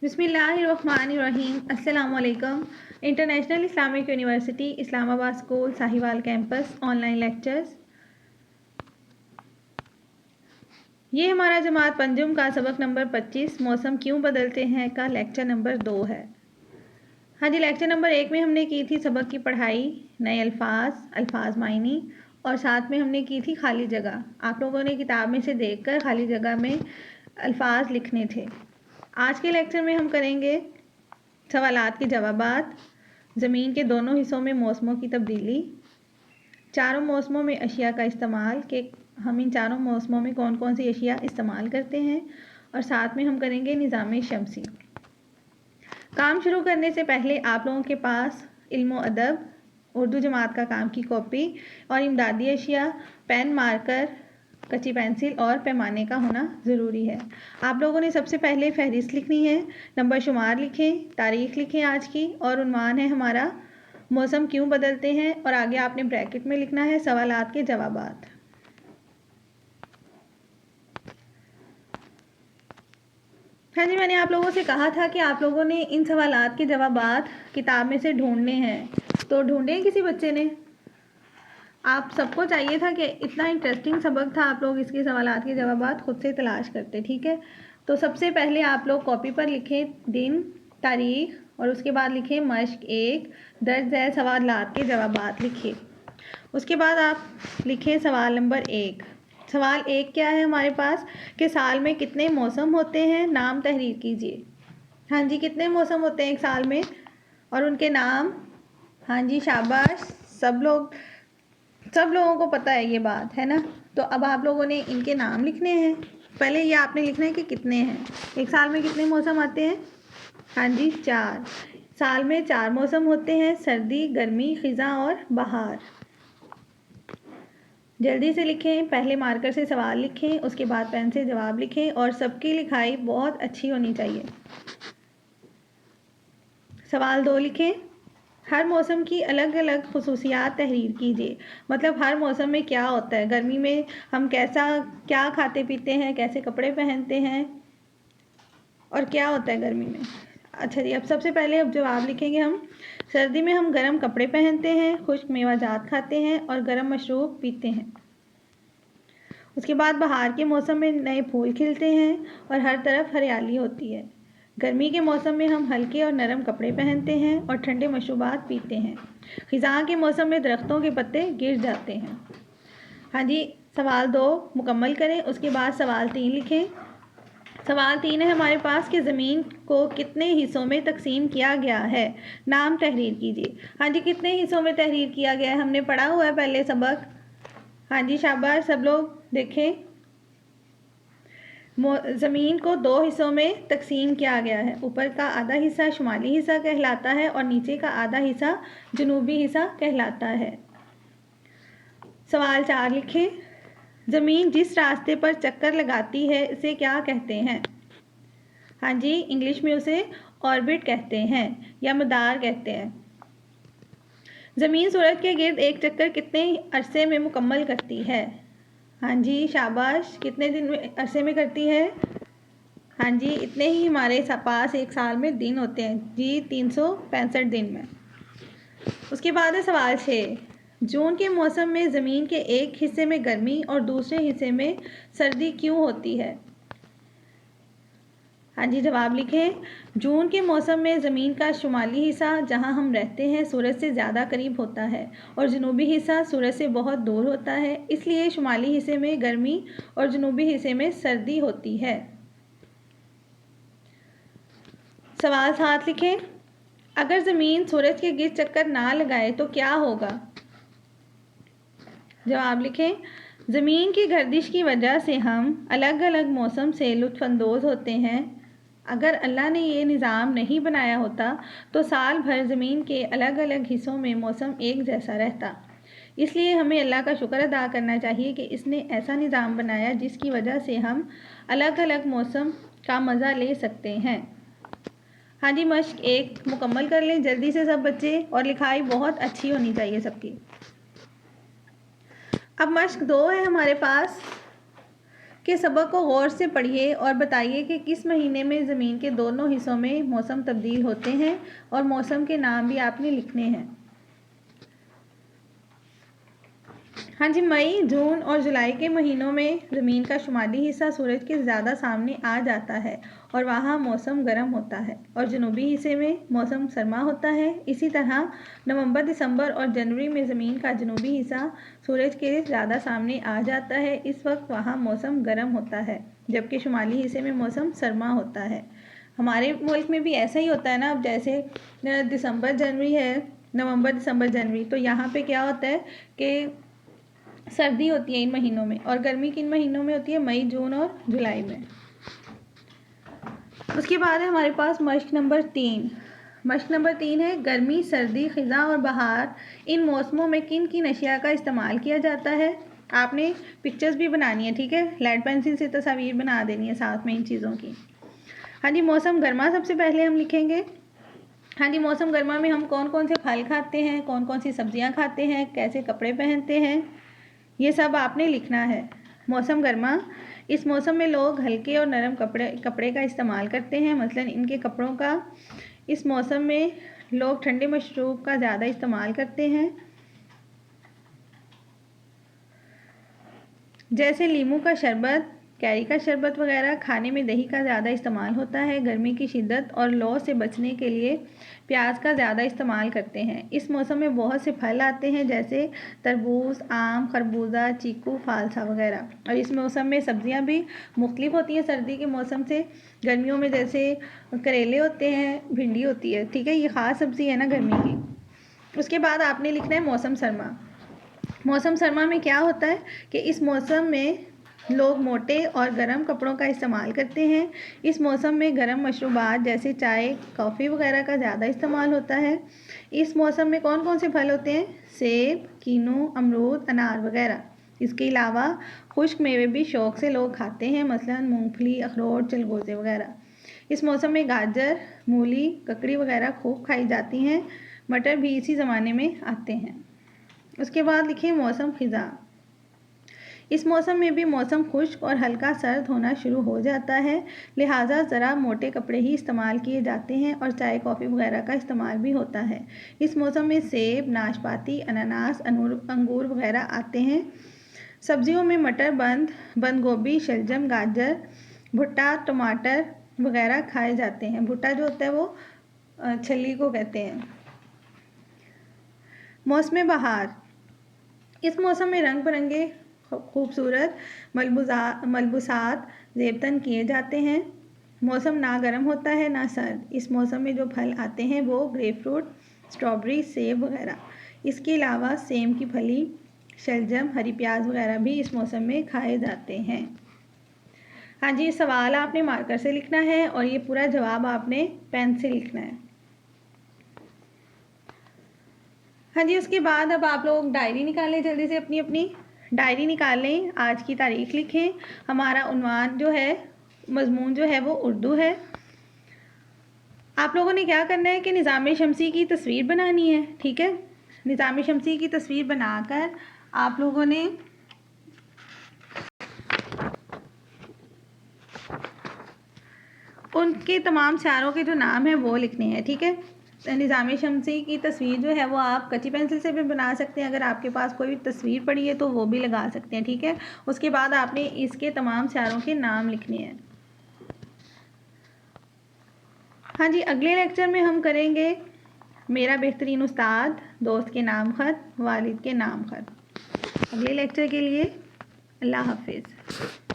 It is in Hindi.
बिस्मिल्लाहिर्रहमानिर्रहीम। अस्सलाम वालेकुम। International Islamic university Islamabad school Sahiwal campus online lectures. ये हमारा जमात पंजुम का सबक नंबर 25 मौसम क्यों बदलते हैं का लेक्चर नंबर 2 है। हाँ जी, लेक्चर नंबर 1 में हमने की थी सबक की पढ़ाई, नए अल्फाज मायनी, और साथ में हमने की थी खाली जगह। आप लोगों ने किताब में से देखकर खाली जगह में अल्फाज लिखने थे। आज के लेक्चर में हम करेंगे सवालात के जवाबात, ज़मीन के दोनों हिस्सों में मौसमों की तब्दीली, चारों मौसमों में अशिया का इस्तेमाल कि हम इन चारों मौसमों में कौन कौन सी अशिया इस्तेमाल करते हैं, और साथ में हम करेंगे निज़ाम शमसी। काम शुरू करने से पहले आप लोगों के पास इल्म अदब उर्दू जमात का काम की कॉपी और इमदादी अशिया, पेन, मार्कर, कच्ची पेंसिल और पैमाने का होना ज़रूरी है। आप लोगों ने सबसे पहले फहरिस्त लिखनी है, नंबर शुमार लिखें, तारीख़ लिखें आज की, और उन्वान है हमारा मौसम क्यों बदलते हैं, और आगे आपने ब्रैकेट में लिखना है सवालात के जवाबात। हाँ जी, मैंने आप लोगों से कहा था कि आप लोगों ने इन सवालात के जवाबात किताब में से ढूंढने हैं, तो ढूंढे किसी बच्चे ने? आप सबको चाहिए था कि इतना इंटरेस्टिंग सबक था, आप लोग इसके सवालात के जवाबात खुद से तलाश करते। ठीक है, तो सबसे पहले आप लोग कॉपी पर लिखें दिन, तारीख़, और उसके बाद लिखें मश्क 1 दर्ज झैल सवालात के जवाबात लिखिए। उसके बाद आप लिखें सवाल नंबर 1। सवाल 1 क्या है हमारे पास कि साल में कितने मौसम होते हैं, नाम तहरीर कीजिए। हाँ जी, कितने मौसम होते हैं एक साल में और उनके नाम? हाँ जी, शाबाश, सब लोगों को पता है ये बात, है ना। तो अब आप लोगों ने इनके नाम लिखने हैं। पहले ये आपने लिखना है कि कितने हैं, एक साल में कितने मौसम आते हैं। हाँ जी, 4। साल में 4 मौसम होते हैं, सर्दी, गर्मी, ख़िज़ां और बहार। जल्दी से लिखें, पहले मार्कर से सवाल लिखें, उसके बाद पेन से जवाब लिखें, और सबकी लिखाई बहुत अच्छी होनी चाहिए। सवाल 2 लिखें, हर मौसम की अलग अलग खुसूसियात तहरीर कीजिए। मतलब हर मौसम में क्या होता है, गर्मी में हम क्या खाते पीते हैं, कैसे कपड़े पहनते हैं, और क्या होता है गर्मी में। अच्छा जी, अब सबसे पहले अब जवाब लिखेंगे हम। सर्दी में हम गर्म कपड़े पहनते हैं, खुश्क मेवाजात खाते हैं और गर्म मशरूब पीते हैं। उसके बाद बहार के मौसम में नए फूल खिलते हैं और हर तरफ हरियाली होती है। गर्मी के मौसम में हम हल्के और नरम कपड़े पहनते हैं और ठंडे मशरूबात पीते हैं। ख़िज़ां के मौसम में दरख्तों के पत्ते गिर जाते हैं। हाँ जी, सवाल 2 मुकम्मल करें, उसके बाद सवाल 3 लिखें। सवाल 3 है हमारे पास कि ज़मीन को कितने हिस्सों में तकसीम किया गया है, नाम तहरीर कीजिए। हाँ जी, कितने हिस्सों में तहरीर किया गया है, हमने पढ़ा हुआ है पहले सबक। हाँ जी, शाबाश, सब लोग देखें। ज़मीन को 2 हिस्सों में तकसीम किया गया है। ऊपर का आधा हिस्सा शुमाली हिस्सा कहलाता है और नीचे का आधा हिस्सा जनूबी हिस्सा कहलाता है। सवाल 4 लिखें, ज़मीन जिस रास्ते पर चक्कर लगाती है उसे क्या कहते हैं। हाँ जी, इंग्लिश में उसे ऑर्बिट कहते हैं या मदार कहते हैं। ज़मीन सूरज के गिर्द एक चक्कर कितने अरसे में मुकम्मल करती है। हाँ जी, शाबाश, कितने दिन में अरसे में करती है। हाँ जी, इतने ही हमारे पास एक साल में दिन होते हैं जी, 365 दिन में। उसके बाद है सवाल 6, जून के मौसम में ज़मीन के एक हिस्से में गर्मी और दूसरे हिस्से में सर्दी क्यों होती है। हाँ जी, जवाब लिखें। जून के मौसम में ज़मीन का शुमाली हिस्सा जहाँ हम रहते हैं सूरज से ज़्यादा करीब होता है और जनूबी हिस्सा सूरज से बहुत दूर होता है, इसलिए शुमाली हिस्से में गर्मी और जनूबी हिस्से में सर्दी होती है। सवाल 7 लिखें, अगर ज़मीन सूरज के गिर्द चक्कर ना लगाए तो क्या होगा। जवाब लिखें, ज़मीन की गर्दिश की वजह से हम अलग अलग मौसम से लुत्फ़अंदोज़ होते हैं। अगर अल्लाह ने ये निज़ाम नहीं बनाया होता तो साल भर ज़मीन के अलग अलग हिस्सों में मौसम एक जैसा रहता। इसलिए हमें अल्लाह का शुक्र अदा करना चाहिए कि इसने ऐसा निज़ाम बनाया जिसकी वजह से हम अलग अलग मौसम का मज़ा ले सकते हैं। हाँ जी, मश्क 1 मुकम्मल कर लें जल्दी से सब बच्चे, और लिखाई बहुत अच्छी होनी चाहिए सबकी। अब मश्क 2 है हमारे पास के सबक को गौर से पढ़िए और बताइए कि किस महीने में ज़मीन के दोनों हिस्सों में मौसम तब्दील होते हैं और मौसम के नाम भी आपने लिखने हैं। हाँ जी, मई, जून और जुलाई के महीनों में ज़मीन का शुमाली हिस्सा सूरज के ज़्यादा सामने आ जाता है और वहाँ मौसम गर्म होता है और जनूबी हिस्से में मौसम सरमा होता है। इसी तरह नवंबर, दिसंबर और जनवरी में ज़मीन का जनूबी हिस्सा सूरज के ज़्यादा सामने आ जाता है। इस वक्त वहाँ मौसम गर्म होता है, जबकि शुमाली हिस्से में मौसम सरमा होता है। हमारे मुल्क में भी ऐसा ही होता है ना। अब जैसे दिसंबर जनवरी है, नवंबर, दिसंबर, जनवरी, तो यहाँ पे क्या होता है कि सर्दी होती है इन महीनों में, और गर्मी किन महीनों में होती है? मई, जून और जुलाई में। उसके बाद है हमारे पास मश्क नंबर 3। मश्क नंबर 3 है गर्मी, सर्दी, ख़िज़ां और बहार इन मौसमों में किन किन अशिया का इस्तेमाल किया जाता है। आपने पिक्चर्स भी बनानी है, ठीक है, लेड पेंसिल से तस्वीर बना देनी है साथ में इन चीज़ों की। हाँ जी, मौसम गर्मा सबसे पहले हम लिखेंगे। हाँ जी, मौसम गर्मा में हम कौन कौन से फल खाते हैं, कौन कौन सी सब्जियां खाते हैं, कैसे कपड़े पहनते हैं, ये सब आपने लिखना है। मौसम गर्मा, इस मौसम में लोग हल्के और नरम कपड़े का इस्तेमाल करते हैं। मसलन इनके कपड़ों का इस मौसम में लोग ठंडे मशरूब का ज़्यादा इस्तेमाल करते हैं, जैसे नींबू का शरबत, कैरी का शरबत वगैरह। खाने में दही का ज़्यादा इस्तेमाल होता है। गर्मी की शिद्दत और लौ से बचने के लिए प्याज का ज़्यादा इस्तेमाल करते हैं। इस मौसम में बहुत से फल आते हैं, जैसे तरबूज, आम, खरबूजा, चीकू, फालसा वगैरह। और इस मौसम में सब्जियां भी मुख्तलिफ होती हैं सर्दी के मौसम से। गर्मियों में जैसे करेले होते हैं, भिंडी होती है, ठीक है, ये ख़ास सब्ज़ी है ना गर्मी की। उसके बाद आपने लिखना है मौसम सरमा। मौसम सरमा में क्या होता है कि इस मौसम में लोग मोटे और गर्म कपड़ों का इस्तेमाल करते हैं। इस मौसम में गर्म मशरूबात जैसे चाय, कॉफ़ी वगैरह का ज़्यादा इस्तेमाल होता है। इस मौसम में कौन कौन से फल होते हैं? सेब, कीनू, अमरूद, अनार वगैरह। इसके अलावा खुश्क मेवे भी शौक़ से लोग खाते हैं, मसलन मूंगफली, अखरोट, चलगोज़े वगैरह। इस मौसम में गाजर, मूली, ककड़ी वगैरह खूब खाई जाती हैं। मटर भी इसी ज़माने में आते हैं। उसके बाद लिखिए मौसम ख़िज़ां। इस मौसम में भी मौसम खुश्क और हल्का सर्द होना शुरू हो जाता है, लिहाजा ज़रा मोटे कपड़े ही इस्तेमाल किए जाते हैं और चाय, कॉफ़ी वगैरह का इस्तेमाल भी होता है। इस मौसम में सेब, नाशपाती, अनानास, अंगूर वगैरह आते हैं। सब्जियों में मटर, बंद गोभी, शलजम, गाजर, भुट्टा, टमाटर वगैरह खाए जाते हैं। भुट्टा जो होता है वो छली को कहते हैं। मौसम बहार, इस मौसम में रंग बिरंगे खूबसूरत मलबूसात ज़ेबतन किए जाते हैं। मौसम ना गर्म होता है ना सर्द। इस मौसम में जो फल आते हैं वो ग्रेपफ्रूट, स्ट्रॉबेरी, सेब वगैरह। इसके अलावा सेम की फली, शलजम, हरी प्याज वगैरह भी इस मौसम में खाए जाते हैं। हाँ जी, सवाल आपने मार्कर से लिखना है और ये पूरा जवाब आपने पेन से लिखना है। हाँ जी, उसके बाद अब आप लोग डायरी निकालें, जल्दी से अपनी अपनी डायरी निकालें, आज की तारीख लिखें। हमारा उन्वान जो है, मजमून जो है वो उर्दू है। आप लोगों ने क्या करना है कि निज़ाम शमसी की तस्वीर बनानी है, ठीक है। निज़ाम शमसी की तस्वीर बनाकर आप लोगों ने उनके तमाम सितारों के जो नाम हैं वो लिखने हैं, ठीक है। निज़ाम शमसी की तस्वीर जो है वो आप कच्ची पेंसिल से भी बना सकते हैं। अगर आपके पास कोई तस्वीर पड़ी है तो वो भी लगा सकते हैं, ठीक है। उसके बाद आपने इसके तमाम सितारों के नाम लिखने हैं। हाँ जी, अगले लेक्चर में हम करेंगे मेरा बेहतरीन उस्ताद, दोस्त के नाम ख़त, वालिद के नाम ख़त। अगले लेक्चर के लिए अल्लाह हाफिज़।